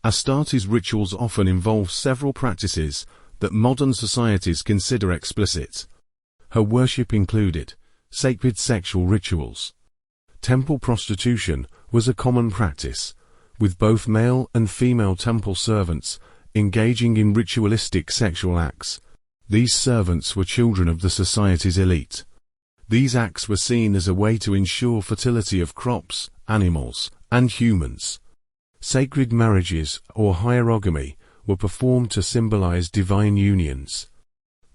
Astarte's rituals often involve several practices that modern societies consider explicit. Her worship included sacred sexual rituals. Temple prostitution was a common practice, with both male and female temple servants engaging in ritualistic sexual acts. These servants were children of the society's elite. These acts were seen as a way to ensure fertility of crops, animals, and humans. Sacred marriages, or hierogamy, were performed to symbolize divine unions.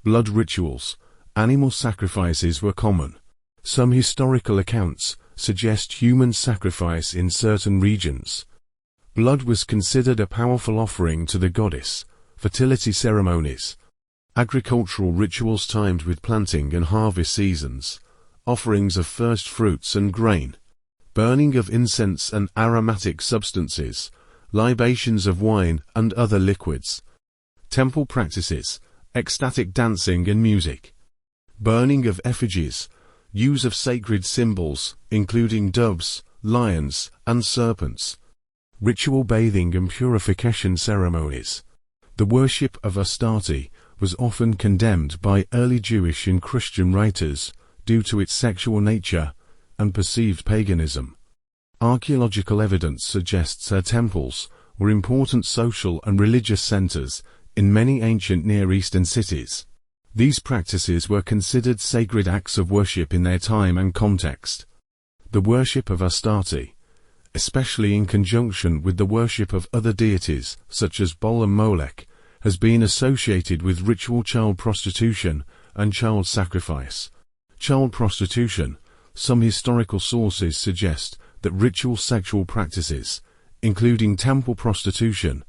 Blood rituals, animal sacrifices were common. Some historical accounts suggest human sacrifice in certain regions. Blood was considered a powerful offering to the goddess. Fertility ceremonies. Agricultural rituals timed with planting and harvest seasons. Offerings of first fruits and grain. Burning of incense and aromatic substances. Libations of wine and other liquids. Temple practices. Ecstatic dancing and music. Burning of effigies. Use of sacred symbols, including doves, lions, and serpents. Ritual bathing and purification ceremonies. The worship of Astarte was often condemned by early Jewish and Christian writers due to its sexual nature and perceived paganism. Archaeological evidence suggests her temples were important social and religious centers in many ancient Near Eastern cities. These practices were considered sacred acts of worship in their time and context. The worship of Astarte, especially in conjunction with the worship of other deities such as Baal and Molech, has been associated with ritual child prostitution and child sacrifice. Child prostitution. Some historical sources suggest that ritual sexual practices, including temple prostitution,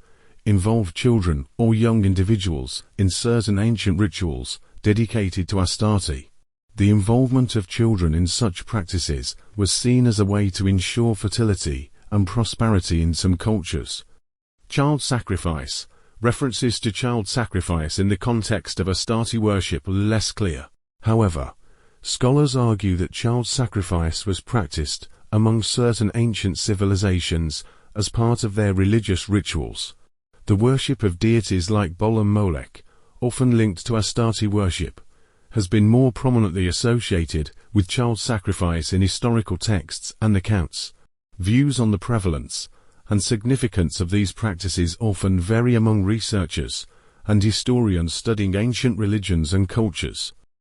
involved children or young individuals in certain ancient rituals dedicated to Astarte. The involvement of children in such practices was seen as a way to ensure fertility and prosperity in some cultures. Child sacrifice. References to child sacrifice in the context of Astarte worship are less clear. However, scholars argue that child sacrifice was practiced among certain ancient civilizations as part of their religious rituals. The worship of deities like Baal and Molech, often linked to Astarte worship, has been more prominently associated with child sacrifice in historical texts and accounts. Views on the prevalence and significance of these practices often vary among researchers and historians studying ancient religions and cultures.